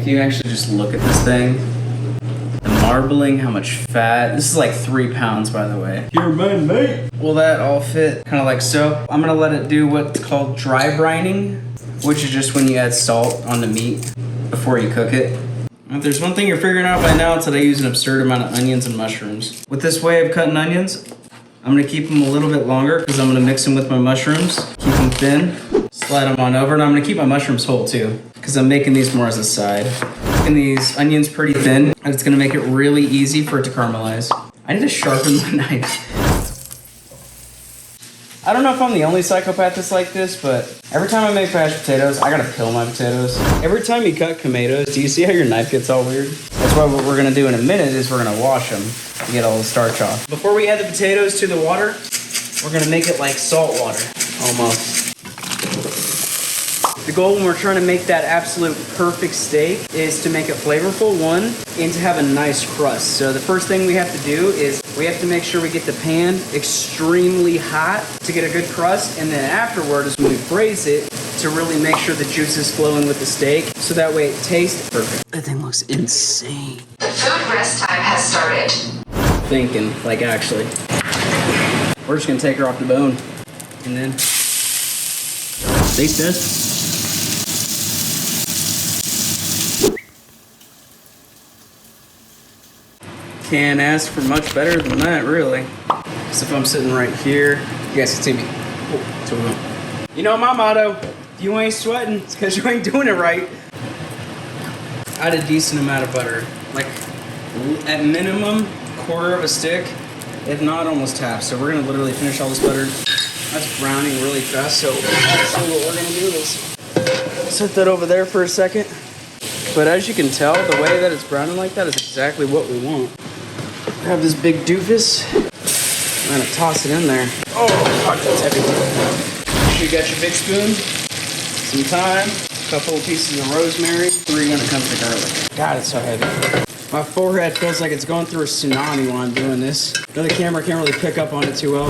if you actually just look at this thing, the marbling, how much fat. This is like 3 pounds, by the way. You're man, mate. Will that all fit kind of like so? I'm gonna let it do what's called dry brining, which is just when you add salt on the meat before you cook it. If there's one thing you're figuring out by now, it's that I use an absurd amount of onions and mushrooms. With this way of cutting onions, I'm gonna keep them a little bit longer because I'm gonna mix them with my mushrooms, keep them thin, slide them on over, and I'm gonna keep my mushrooms whole too because I'm making these more as a side. Making these onions pretty thin, and it's gonna make it really easy for it to caramelize. I need to sharpen my knife. I don't know if I'm the only psychopath that's like this, but every time I make mashed potatoes, I gotta peel my potatoes. Every time you cut tomatoes, do you see how your knife gets all weird? That's why what we're gonna do in a minute is we're gonna wash them to get all the starch off. Before we add the potatoes to the water, we're gonna make it like salt water, almost. The goal when we're trying to make that absolute perfect steak is to make it flavorful, one, and to have a nice crust. So the first thing we have to do is we have to make sure we get the pan extremely hot to get a good crust, and then afterward is when we braise it to really make sure the juice is flowing with the steak, so that way it tastes perfect. That thing looks insane. The food rest time has started. Thinking, like actually. We're just gonna take her off the bone, and then taste test. Can't ask for much better than that, really. Because if I'm sitting right here, you guys can see me. Oh, you know my motto, if you ain't sweating, it's because you ain't doing it right. I had a decent amount of butter. Like, at minimum, quarter of a stick, if not almost half. So we're gonna literally finish all this butter. That's browning really fast, so actually what we're gonna do is set that over there for a second. But as you can tell, the way that it's browning like that is exactly what we want. Grab this big doofus. I'm gonna toss it in there. Oh, fuck, that's heavy. You got your big spoon, some thyme, a couple of pieces of rosemary, 3 when it comes to garlic. God, it's so heavy. My forehead feels like it's going through a tsunami while I'm doing this. The camera can't really pick up on it too well.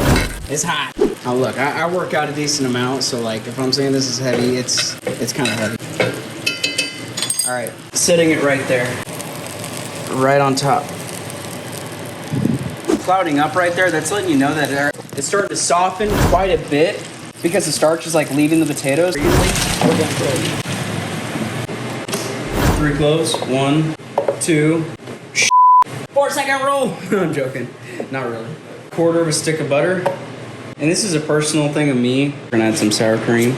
It's hot. Now look, I work out a decent amount, so like if I'm saying this is heavy, it's kind of heavy. All right, setting it right there, right on top. Clouding up right there, that's letting you know that it's starting to soften quite a bit because the starch is like leaving the potatoes. 3 cloves, 1, 2, 4-second roll. I'm joking, not really. Quarter of a stick of butter. And this is a personal thing of me. We're gonna add some sour cream.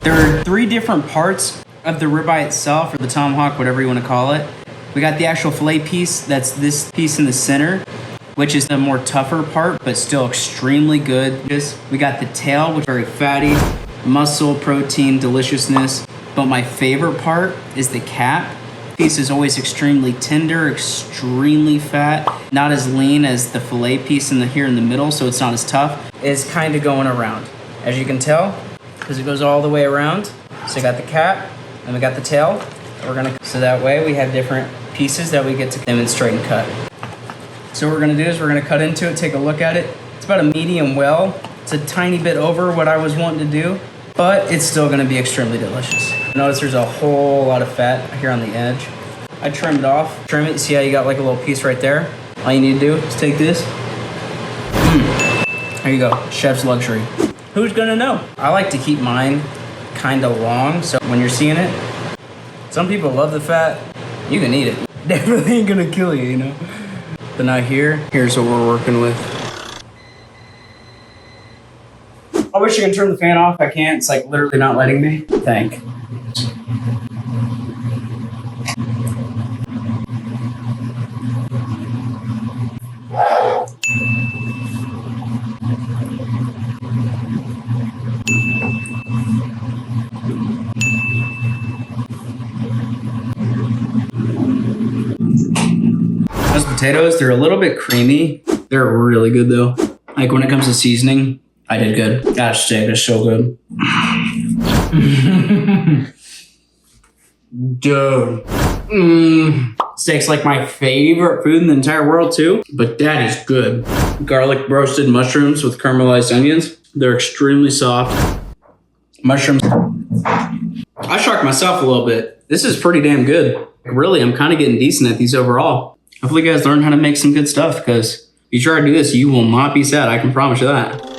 There are 3 different parts of the ribeye itself, or the tomahawk, whatever you wanna call it. We got the actual fillet piece, that's this piece in the center, which is the more tougher part, but still extremely good. We got the tail, which is very fatty, muscle, protein, deliciousness. But my favorite part is the cap. Piece is always extremely tender, extremely fat, not as lean as the fillet piece here in the middle, so it's not as tough. It's kind of going around, as you can tell, because it goes all the way around. So we got the cap, and we got the tail. So that way we have different pieces that we get to demonstrate and cut. So what we're gonna do is we're gonna cut into it, take a look at it. It's about a medium well. It's a tiny bit over what I was wanting to do, but it's still gonna be extremely delicious. Notice there's a whole lot of fat here on the edge. I trimmed it off. Trim it, see how you got like a little piece right there? All you need to do is take this. There you go, chef's luxury. Who's gonna know? I like to keep mine kinda long, so when you're seeing it, some people love the fat, you can eat it. Definitely ain't gonna kill you, you know? But now here's what we're working with. I wish I could turn the fan off. I can't. It's like literally not letting me. Thank. Those potatoes, they're a little bit creamy. They're really good though. Like when it comes to seasoning, I did good. That steak is so good. Dude. Steak's like my favorite food in the entire world too, but that is good. Garlic roasted mushrooms with caramelized onions. They're extremely soft. Mushrooms. I shocked myself a little bit. This is pretty damn good. Really, I'm kind of getting decent at these overall. Hopefully you guys learn how to make some good stuff, because if you try to do this, you will not be sad. I can promise you that.